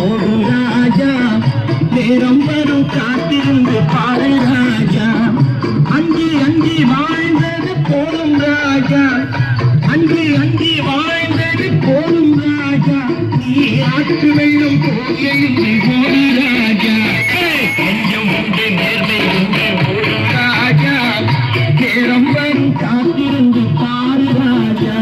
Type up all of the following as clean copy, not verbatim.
ஓடு ராஜா, நேரம் வரும் காத்திருந்து பாரு ராஜா. அஞ்சி அஞ்சி வாழ்ந்தது போதும் ராஜா, அஞ்சி அஞ்சி வாழ்ந்தது போதும் ராஜா. நீ ஆற்று வெள்ளம் போகையில் ஓடு ராஜா, கொஞ்சம் உண்டு நேர்மை உண்டு ஓடு ராஜா, நேரம் வரும் காத்திருந்து பாரு ராஜா.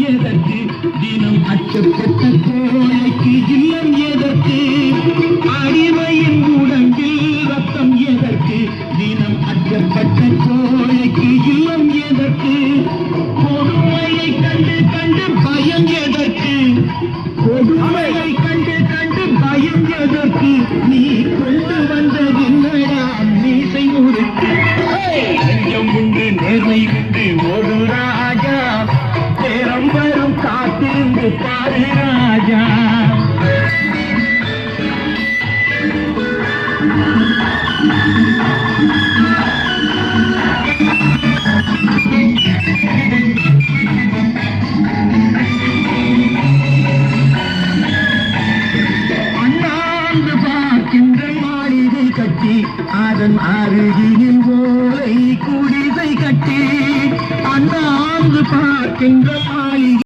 எதற்கு தினம் அச்சப்பட்ட கோழைக்கு இல்லம் எதற்கு? அடிமையின் உடம்பில் ரத்தம் எதற்கு? தினம் அச்சப்பட்ட கோழைக்கு இல்லம் எதற்கு? கொடுமையை கண்டு கண்டு பயம் எதற்கு? கொடுமையை கண்டு கண்டு பயம் எதற்கு? நீ கொண்டு வந்த என்னடா மீசை முறுக்கு? நெஞ்சம் உண்டு நேர்மை உண்டு ஓடு ராஜா, நேரம் வரும் காத்திருந்து பாரு ராஜா. அண்ணாந்து பார்க்கின்ற மாளிகை கட்டி, அதன் அருகினில் ஓலை குடிசை கட்டி, அண்ணாந்து பார்க்கின்ற மாளிகை